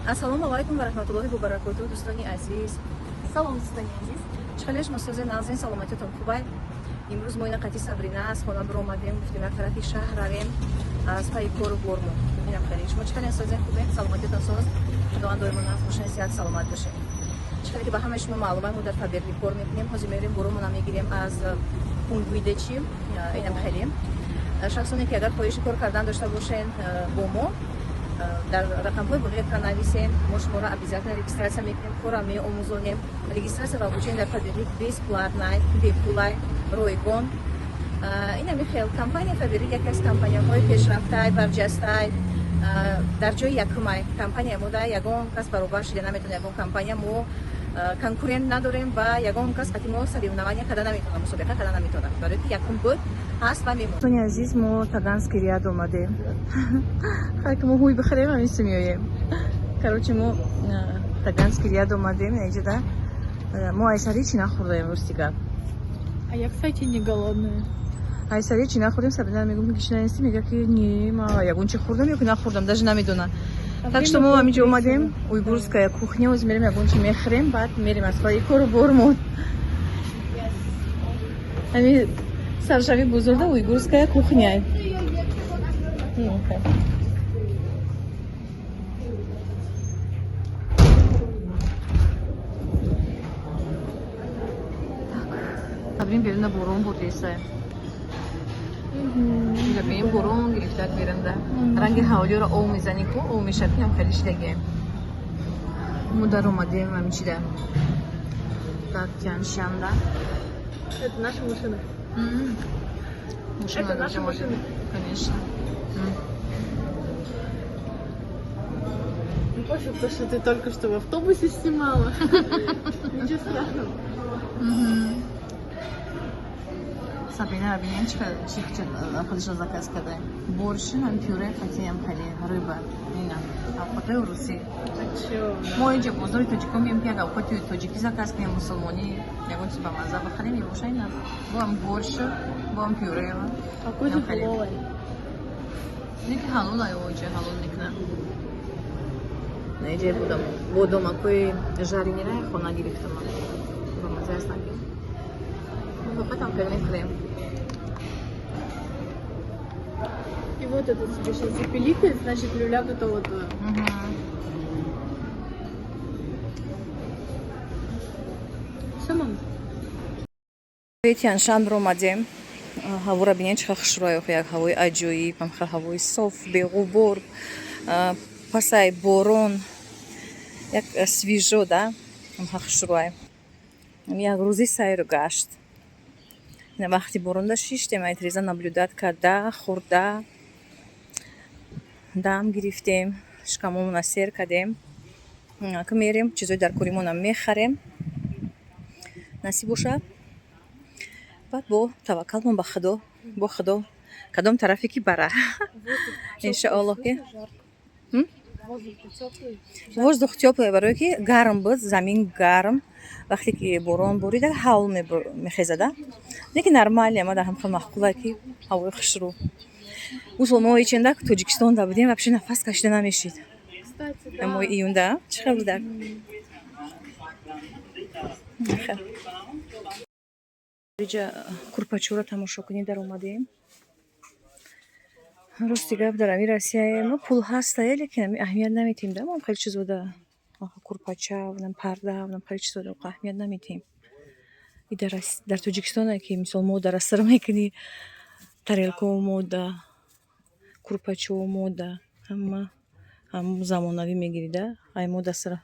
Ассалому алайкум ва раҳматуллоҳи ва баракатуҳ. Дӯстони азиз, Салом достони азиз. чихелеш мусози назин саломатиатон хубай. Имрӯз мо ина қати Сабрина аз хона биромадем, гуфтем як тарафи шаҳр равем аз паи кору бормо. Бинам хеле шумо чихеле созен хубем, саломатиатон соз. Худованд доимо нас бошен, сиҳат саломат бошем. Чихеле ки ба ҳамаи шумо маълумат, мо дар Фаберли кор мекунем. Ҳозир мерем боромона мегирем аз пунктгӯидачи. Инам хеле шахсоне ки агар хоҳиши кор кардан дошта бошен бо мо дар рақамҳои боғиятра нависем, мо шуморо обязательно регистратсия мекунем, кора меомӯзонем. Регистратсия ва обучение дар Фаберли бесплатнай, бепулай, ройгон. Ина михел компания Фаберли яке аз компанияҳои пешрафтай, барҷастай дар ҷои якумай. Компания мо да ягон кас баробар шида наметавонад. Ягон компания мо конкурент надорем ва ягон кас қати мо саревнования карда наметавонад, мусобиқа карда наметавонад. Барои ки якум буд ҳаст ва мемонад. Достони азиз, мо Таганский ряд омадем. Хайки мо ҳуй бихарем ҳамиси меоем. Короче, мо Таганский ряд омадем. Инҷода мо айсари чӣ нахӯрдаем рустига. А як кстати не голодная. Айсари чӣ нахӯрдем, Сабрина мегӯм ки чӣ наистӣ, мега ки не, ма ягон чӣ хӯрдам ё ки нахӯрдам, даже намедона. Так что мо ҳаминҷо омадем, уйгурская кухня, ӯз мерем ягон чӣ мехӯрем, баъд мерем аз паи кору бормон. Ҳамин саршави бузурга уйгурская кухня. Сабрин берунда борон буд esa. Меем борон гирифтак берунда. Ранги ҳавоёро ов мезанӣ ку, ов мешавад ки ҳам хеле шидагием. Мо дар омадем ҳамичида. Так, Тяншанда. Это наша машина. Машина Это наша машина. Конечно. Не пофиг, то, что ты только что в автобусе снимала. Ничего страшного. Сабрина бинем чӣ худашро заказ карда. Борщ, ҳам пюре, хотиям хеле рыба. Ина авқоти русӣ. Мо инҷа бозори тоҷикон меем ки як авқоти тоҷикӣ заказ кунем, мусулмонӣ ягон чиз ба мазза бихарем мебоша. Ина бо ҳам борщ, бо ҳам пюре. А кози халалай? Неки ҳалолай оҷа ҳалол мекунам. Наиҷа будам бодомакои жаринира хона гирифтам. Ба мазза ҳастан ки фақат ҳам хеле мехӯрем. И вот это тебе сейчас запиликает, значит люля готова твоя. Все, мама? Тяншан омадем. Ҳавора бинем чӣ хел хушрӯй, як ҳавои аҷоиб, ҳам хел ҳавои соф, беғубор, пасай борон, як свежо, да, ҳам хел хушрӯй. Як рӯзи сайру гашт. Ина вақти борон да шиштем, айтреза наблюдат карда, хӯрда, дам гирифтем, шкамомона сер кардем. Ки мерем, чизои дар коримонам мехарем. Насиб бошад. Баъд бо таваккалмон ба Худо, бо Худо кадом тарафе ки бара. Иншоаллоҳ ки воздух тёплый, барое ки гарм буд, замин гарм. Вақте ки борон борида ҳавл мехезада. Леки нормали амада ҳам хел маъқулай ки ҳавои хушрӯ. Усол мо иченда Тоҷикистонда будем, вообще нафас кашида намешид. Моҳи июнда чӣ хел будар? Иҷа курпачӯро тамошо кунед, дар омадем. Рости гап дар ами Россия мо пул ҳастае, лекин ами аҳамият наметем да. Мо хеле чизода курпача, парда, хеле чизода аҳамият наметем. И дар Тоҷикистона ки мисол мода раср мекунӣ, тарелкао мода, курпачао мода, ҳам замонавӣ мегирӣ да. Ай мо дастра,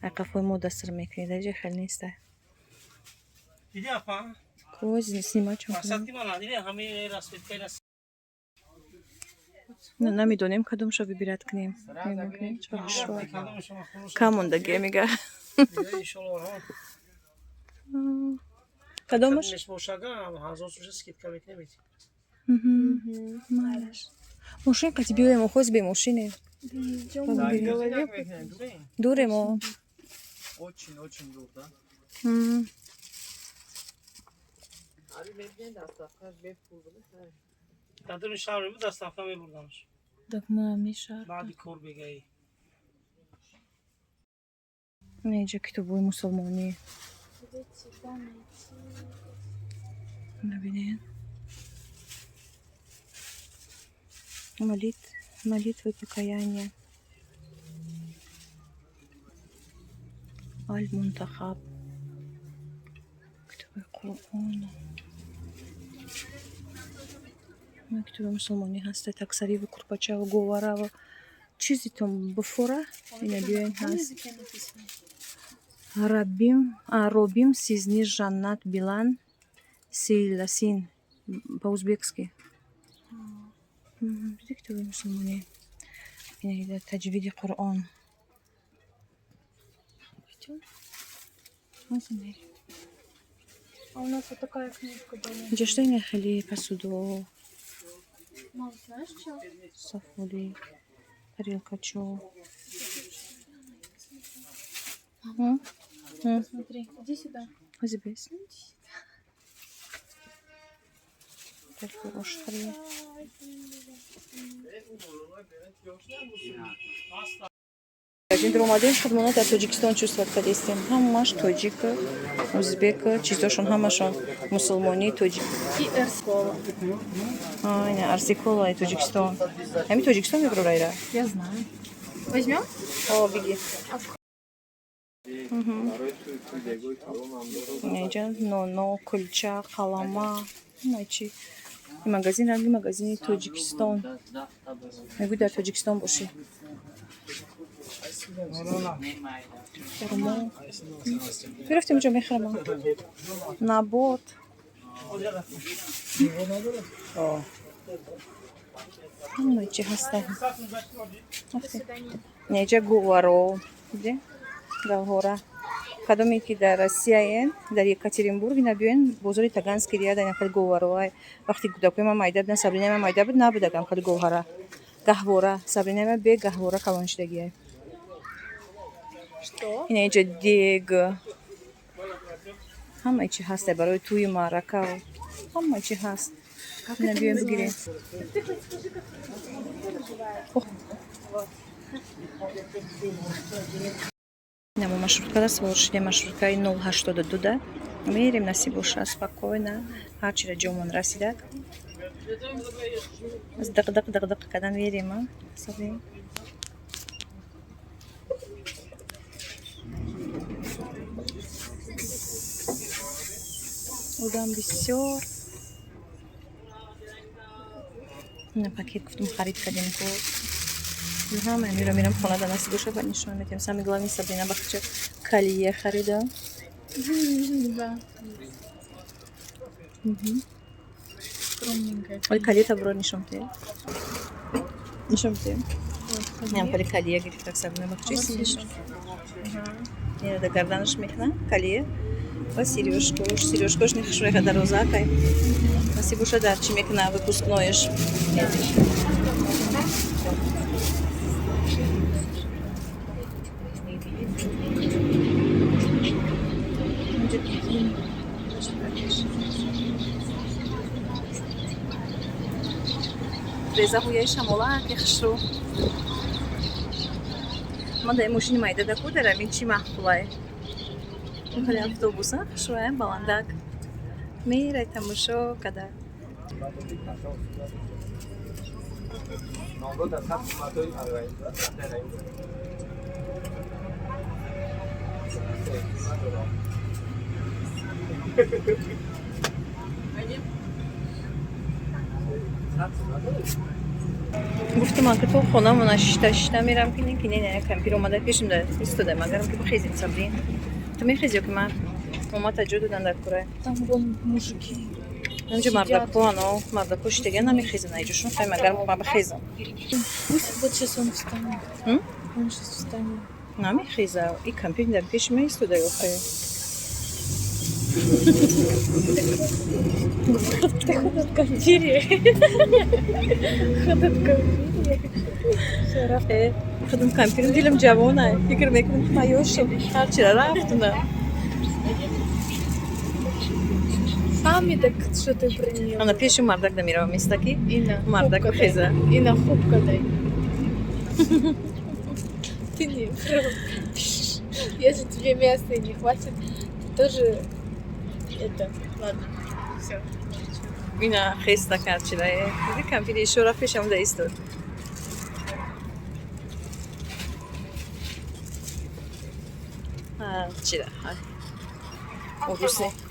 ай қафои мо дастра мекунӣ да, ҷа хеле неста. Кози снимачо. Намедонем кадомшо вибират кунем. Кам мондагия мега. Кадомаш? Мошин қати биёем, охоз бе мошине. Дуре мо. Очень дур, да? Так ма мешар. Баъди кор бегаи. اینجا کتاب‌های مسلمانی ببینین молитвы покаяния المنتخب کتاب قرآن کتاب مسلمانی هست تکسری و کرپاچه و گواره و چیزی تون بفوره اینه بیاین هست робим сизни жаннат билан сейласин по-узбекски биде китоби мусулмонӣ инаида таҷвиди қуръон А у нас вот такая книжка была. инҷа что ина хеле посуду Мам, знаешь, что? сафули тарелкачо Смотри, иди сюда. ҳозибес ошхари омадем худмонот дар тоҷикистон чувствовать кардистем ҳамаш тоҷика узбека чизошон ҳамашон мусулмонӣ тоҷик И Эрскола. ина арсиколаи тоҷикистон ҳами тоҷикистон мебурорайра Я знаю. Возьмем? биги инҷа ноно кулча қалама чӣ магазин ранги магазини тоҷикистон мегӯй дар тоҷикистон бошӣ мерафтем инҷо мехарам набот ҳамаи чӣ ҳаста инҷа гӯваро диде гавҳора кадоме ки дар россияен дар екатеринбург ина биёен бозори таганский рияда ина хеле гӯвароа вақти кӯдакои майда буданд сабринияи майда буд набудагам хеле гаҳвора сабринияи бе гаҳвора калоншидагиай Что? ина инҷа дег ҳамаи чӣ ҳаста барои тӯи маърака ҳамаи чӣ ҳаст ина биёен бигирем ина мо маршруткада свор шудем маршруткаи 082 мерем насиб боша спокойно ҳарчира ҷомон расидак аз дақ кардан мерем одам бисёр ина пакет гуфтум харид кардем ҳама мерам хонада насиб боша ва нишон медем самое главное Сабрина бахча калие харида Да. Скромненькая. оли калиета бро нишон те ням кали калие гирифтак Сабрина бахча ина да гарданаш мехна калие ва серёжкош нехшуеха дарозакай насиб боша дар чӣ мекуна выпускноеш резаҳояи шамолаки хушрӯ ман дар мошини майдадаку дарам ин чӣ маҳфулае хеле автобуса хушрӯя баландак мерай тамошо када гуфтам ки то хонамона шишта мерам ки не кампир омада пешим да истода магарам ки бихезим Сабрин ту мехези ё ки ман мома таҷо додан дар кура Там вон мужики. инҷа мардако шитага намехезан айҷошон хай магар ма бихезам Пусть вот сейчас он встанет. Он сейчас встанет. намехеза и кампир дар пеши ма истода ёхе Ходят в кампире. Ходят в кампире. худам кампирим дилам ҷавона фикр мекунам ки ман ёшам ҳарчира рафтна Сами так что ты принял. ана пеши мардак да меравам истаки Ина, мардак хубка хеза дай. Ина, хубка дай. Ты не Если тебе места не хватит, ты тоже это. Ладно, все. Bine خیستەکان چرایە دیکەم فیری شۆرە پێشم دەئیستۆ چرا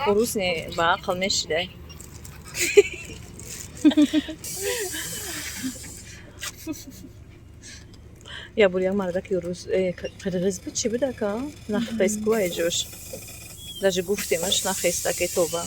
Orusne ba kalmış da. Ya buraya mardak yoruz. Qırğız bir çi bir dakika. Naxpes qoyacağız. Даже گفتیمش نخیسته که توبه